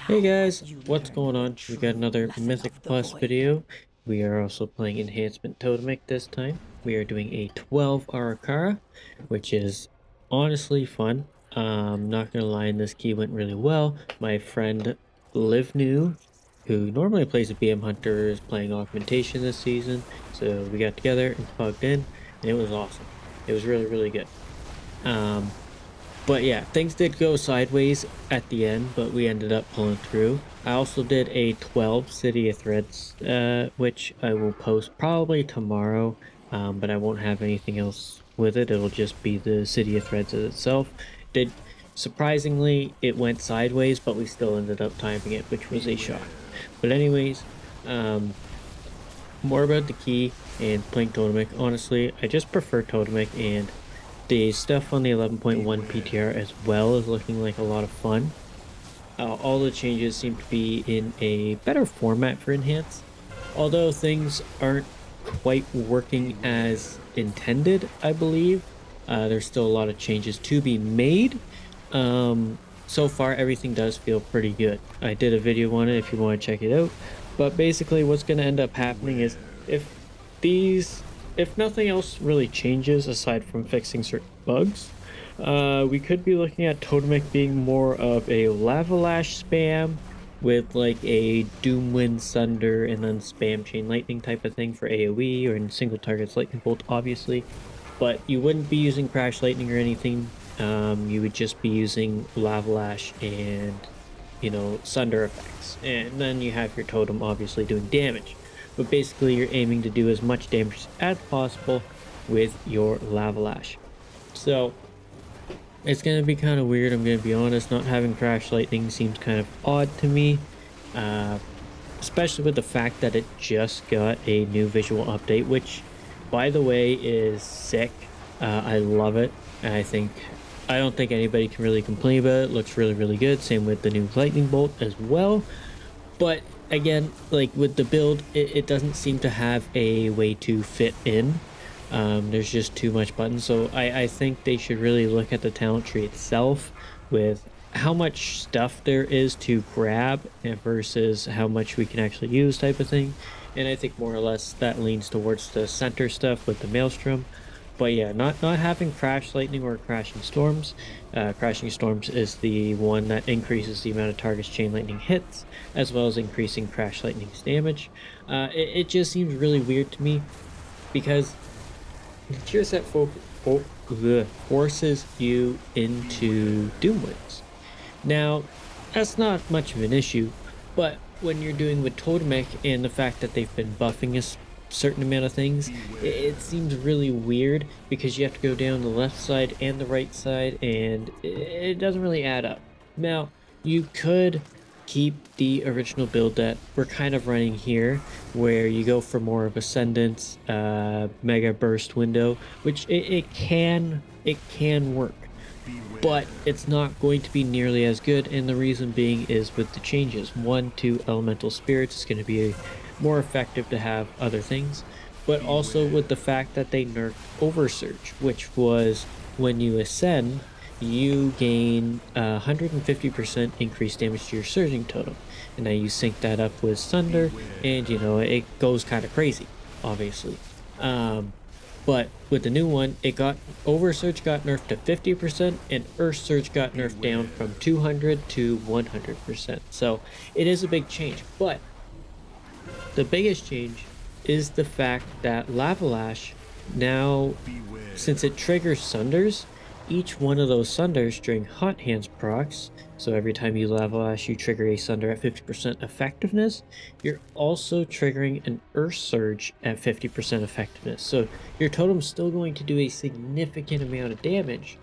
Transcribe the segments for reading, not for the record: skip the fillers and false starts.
Hey guys, what's going on? We got another Mythic Plus video. We are also playing Enhancement Totemic this time. We are doing a 12 Ara-kara, which is honestly fun. Not gonna lie, this key went really well. My friend Liv New, who normally plays a BM Hunter, is playing Augmentation this season. So we got together and plugged in, and it was awesome. It was really good. But yeah, things did go sideways at the end, but we ended up pulling through. I also did a 12 City of Threads, which I will post probably tomorrow, but I won't have anything else with it. It'll just be the City of Threads itself. Did surprisingly, it went sideways, but we still ended up timing it, which was a shock. But anyways, more about the key and playing Totemic. Honestly, I just prefer Totemic, and the stuff on the 11.1 PTR as well is looking like a lot of fun. All the changes seem to be in a better format for Enhance, although things aren't quite working as intended, I believe. There's still a lot of changes to be made. So far, everything does feel pretty good. I did a video on it if you want to check it out. But basically, what's going to end up happening is if nothing else really changes aside from fixing certain bugs, we could be looking at Totemic being more of a Lava Lash spam with like a Doomwind Sunder and then spam Chain Lightning type of thing for AoE or in single targets Lightning Bolt, obviously. But you wouldn't be using Crash Lightning or anything. You would just be using Lava Lash and, Sunder effects. And then you have your Totem obviously doing damage. But basically you're aiming to do as much damage as possible with your Lava Lash. So it's going to be kind of weird, I'm going to be honest. Not having Crash Lightning seems kind of odd to me. Especially with the fact that it just got a new visual update, which, by the way, is sick. I love it. I don't think anybody can really complain about it. Looks really good. Same with the new Lightning Bolt as well. But again, like with the build, it doesn't seem to have a way to fit in. There's just too much buttons. So I think they should really look at the talent tree itself with how much stuff there is to grab versus how much we can actually use type of thing. And I think more or less that leans towards the center stuff with the Maelstrom. But yeah, not having Crash Lightning or Crashing Storms. Crashing Storms is the one that increases the amount of targets Chain Lightning hits, as well as increasing Crash Lightning's damage. It just seems really weird to me, because Cure Set forces you into Doomwinds. Now, that's not much of an issue, but when you're doing with Totemic and the fact that they've been buffing us certain amount of things, it seems really weird because you have to go down the left side and the right side, and it doesn't really add up. Now, you could keep the original build that we're kind of running here, where you go for more of Ascendance, Mega Burst window, which it can work, but it's not going to be nearly as good, and the reason being is with the changes. 1 to Elemental Spirits is going to be more effective to have other things, but also with the fact that they nerfed Oversurge, which was when you ascend, you gain 150% increased damage to your surging totem, and now you sync that up with Sunder, and it goes kind of crazy, obviously. But with the new one, Oversurge got nerfed to 50%, and Earth Surge got nerfed down from 200 to 100%. So it is a big change, but the biggest change is the fact that Lava Lash now, since it triggers Sunders, each one of those Sunders during Hot Hands procs, so every time you Lava Lash you trigger a Sunder at 50% effectiveness, you're also triggering an Earth Surge at 50% effectiveness. So your totem's still going to do a significant amount of damage,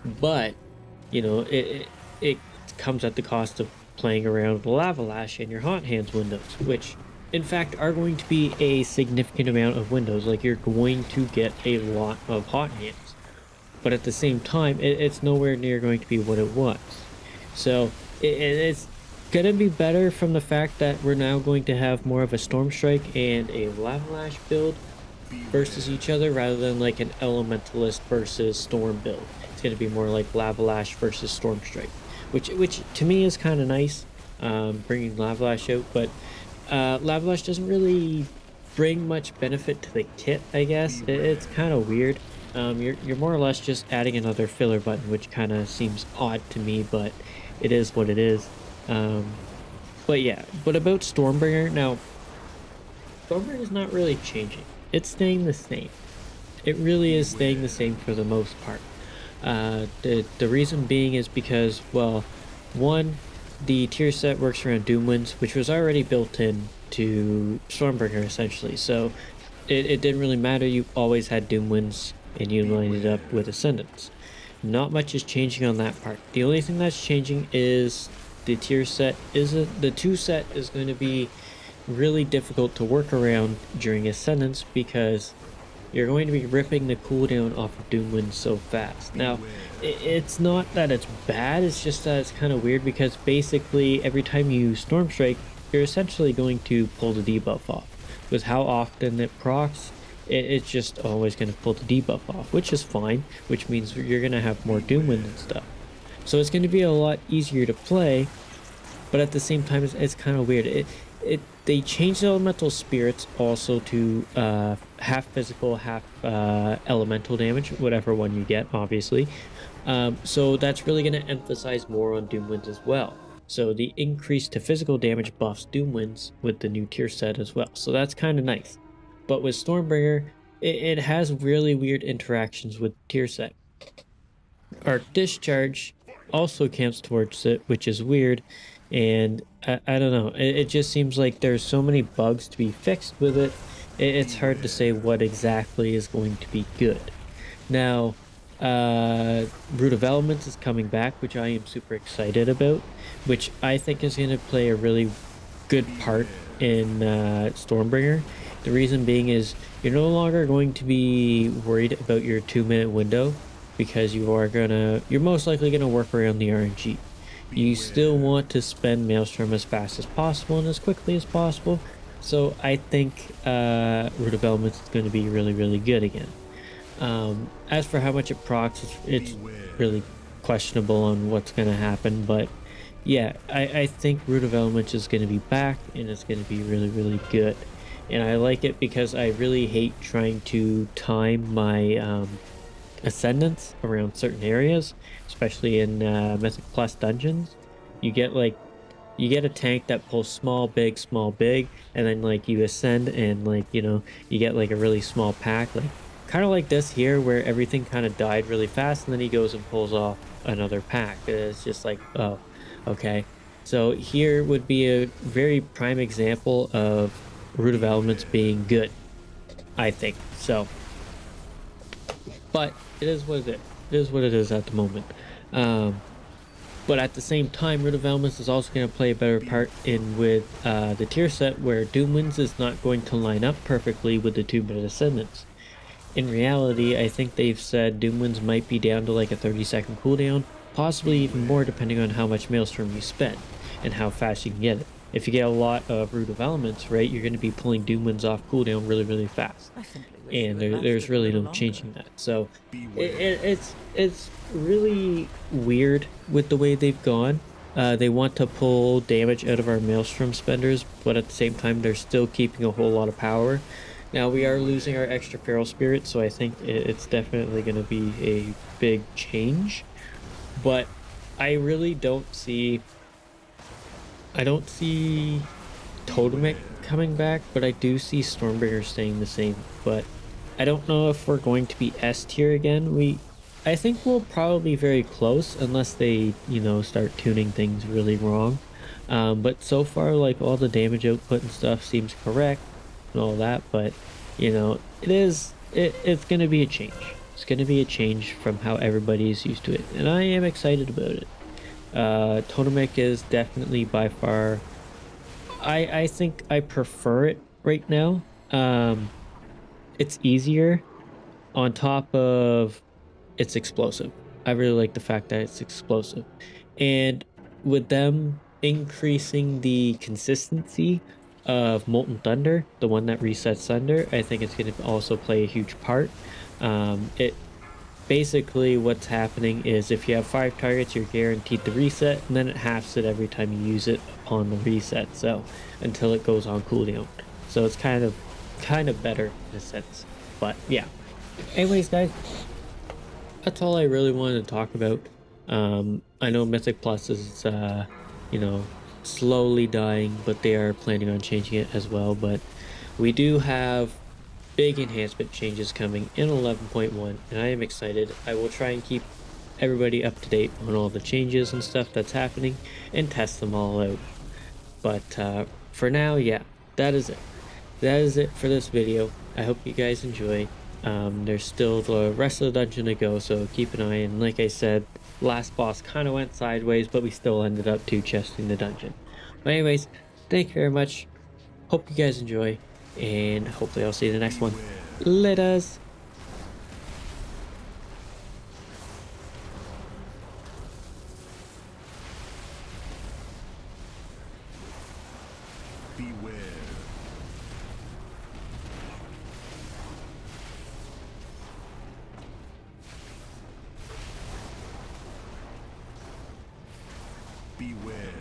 but it comes at the cost of playing around with Lava Lash in your Hot Hands windows, which in fact are going to be a significant amount of windows. Like, you're going to get a lot of Hot Hands, but at the same time it's nowhere near going to be what it was. So it's gonna be better from the fact that we're now going to have more of a Storm Strike and a Lava Lash build versus each other, rather than like an Elementalist versus Storm build. It's going to be more like Lava Lash versus Storm Strike, which to me is kind of nice. bringing Lavalash out, but Lavalash doesn't really bring much benefit to the kit, I guess. It's kind of weird. You're more or less just adding another filler button, which kind of seems odd to me, but it is what it is. Um, but yeah, but about Stormbringer, now Stormbringer is not really changing. It's staying the same. It really is staying the same for the most part. The reason being is because, well, one, the tier set works around Doomwinds, which was already built in to Stormbringer essentially. So it didn't really matter. You always had Doomwinds and you lined it up with Ascendants. Not much is changing on that part. The only thing that's changing is the tier set. Isn't the 2 set is going to be really difficult to work around during Ascendance because you're going to be ripping the cooldown off of Doomwind so fast. Now, it's not that it's bad, it's just that it's kind of weird because basically every time you Storm Strike, you're essentially going to pull the debuff off. With how often it procs, it's just always going to pull the debuff off, which is fine, which means you're going to have more Doomwind and stuff. So it's going to be a lot easier to play, but at the same time, it's kind of weird. They changed the elemental spirits also to half physical, half elemental damage, whatever one you get, obviously. So that's really going to emphasize more on Doomwinds as well. So the increase to physical damage buffs Doomwinds with the new tier set as well. So that's kind of nice. But with Stormbringer, it has really weird interactions with tier set. Our discharge also counts towards it, which is weird. And I don't know. It just seems like there's so many bugs to be fixed with it. It's hard to say what exactly is going to be good. Now, Root of Elements is coming back, which I am super excited about, which I think is going to play a really good part in Stormbringer. The reason being is you're no longer going to be worried about your 2-minute window because you're most likely gonna work around the RNG. You still want to spend Maelstrom as fast as possible and as quickly as possible. So I think Root of Elements is going to be really, really good again. As for how much it procs, it's really questionable on what's going to happen. But yeah, I think Root of Elements is going to be back and it's going to be really, really good. And I like it because I really hate trying to time my ascendance around certain areas, especially in Mythic Plus dungeons. You get a tank that pulls small, big, and then like you ascend and like you get like a really small pack, like kind of like this here where everything kind of died really fast and then he goes and pulls off another pack. It's just like, oh, okay. So here would be a very prime example of Root of Elements being good, I think. So, but it is what it is. It is what it is at the moment. But at the same time, Root of Elements is also going to play a better part in with the tier set where Doomwinds is not going to line up perfectly with the 2-minute Ascendants. In reality, I think they've said Doomwinds might be down to like a 30-second cooldown, possibly even more depending on how much Maelstrom you spend and how fast you can get it. If you get a lot of Root of Elements, right, you're going to be pulling Doomwinds off cooldown really, really fast. And there's really no changing that. So it's really weird with the way they've gone. They want to pull damage out of our Maelstrom spenders, but at the same time, they're still keeping a whole lot of power. Now, we are losing our extra Feral Spirit, so I think it's definitely going to be a big change. But I really don't see... I don't see Totemic coming back, but I do see Stormbringer staying the same. But I don't know if we're going to be S tier again. I think we'll probably be very close unless they, start tuning things really wrong. But so far, like, all the damage output and stuff seems correct and all that, but, it's going to be a change. It's going to be a change from how everybody is used to it, and I am excited about it. Totemic is definitely by far, I think I prefer it right now. It's easier on top of it's explosive. I really like the fact that it's explosive. And with them increasing the consistency of Molten Thunder, the one that resets Thunder, I think it's going to also play a huge part. Basically, what's happening is if you have 5 targets, you're guaranteed to reset, and then it halves it every time you use it upon the reset, so until it goes on cooldown. So it's kind of better in a sense. But yeah. Anyways, guys, that's all I really wanted to talk about. I know Mythic Plus is you know, slowly dying, but they are planning on changing it as well. But we do have big enhancement changes coming in 11.1, and I am excited. I will try and keep everybody up to date on all the changes and stuff that's happening and test them all out. But for now, yeah, that is it. That is it for this video. I hope you guys enjoy. There's still the rest of the dungeon to go, so keep an eye. And like I said, last boss kind of went sideways, but we still ended up 2-chesting the dungeon. But anyways, thank you very much. Hope you guys enjoy, and hopefully I'll see you in the next one. Laters! Beware. Beware.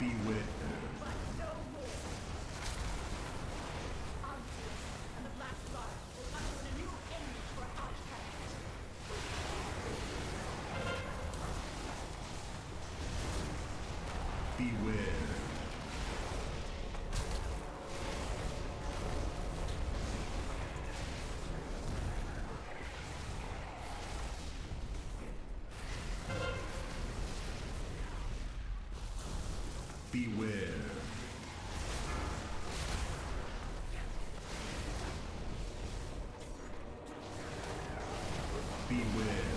Beware. Beware. Beware. Beware.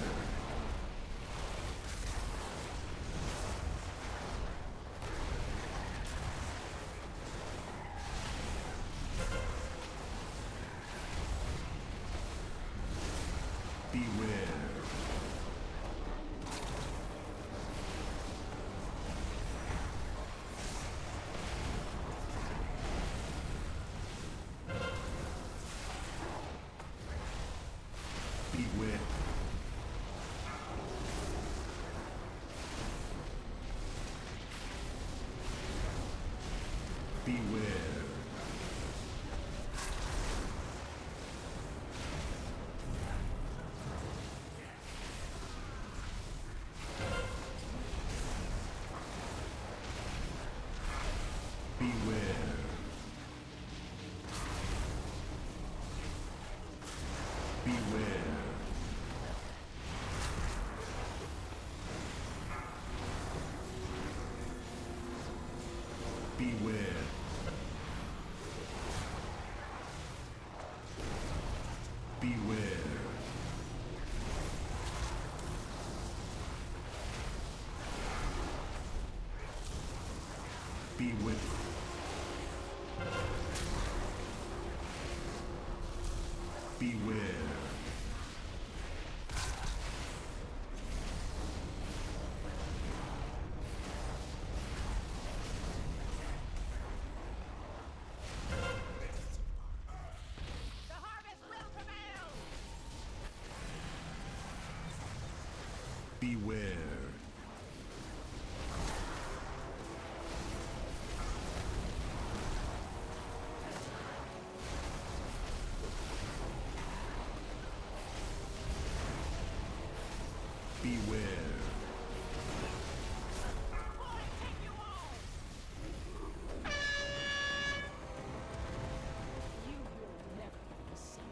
Beware. Beware. Beware. Beware. Beware. Beware. Beware. Beware. The harvest will prevail! Beware. Beware. Boy, take you all! You will never be the same.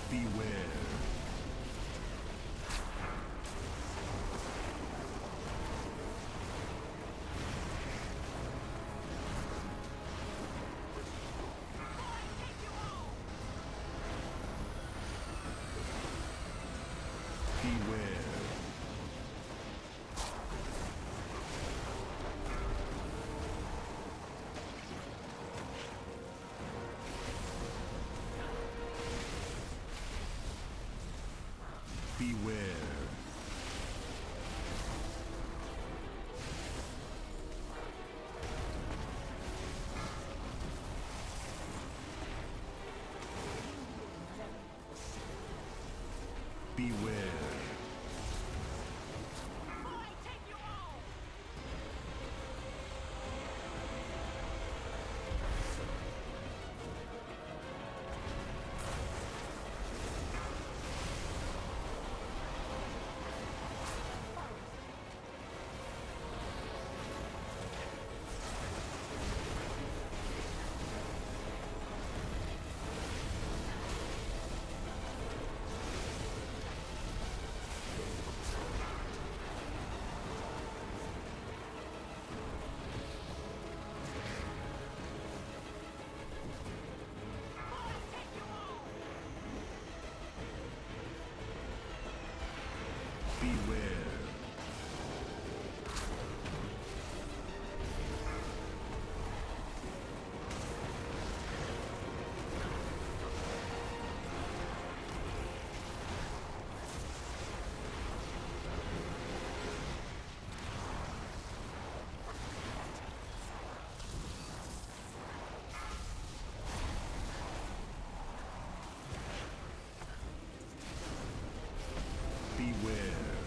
Beware. Boy, take you all! Beware. Beware. Beware. Boy, take you all! Boy, take you all! Beware. Beware.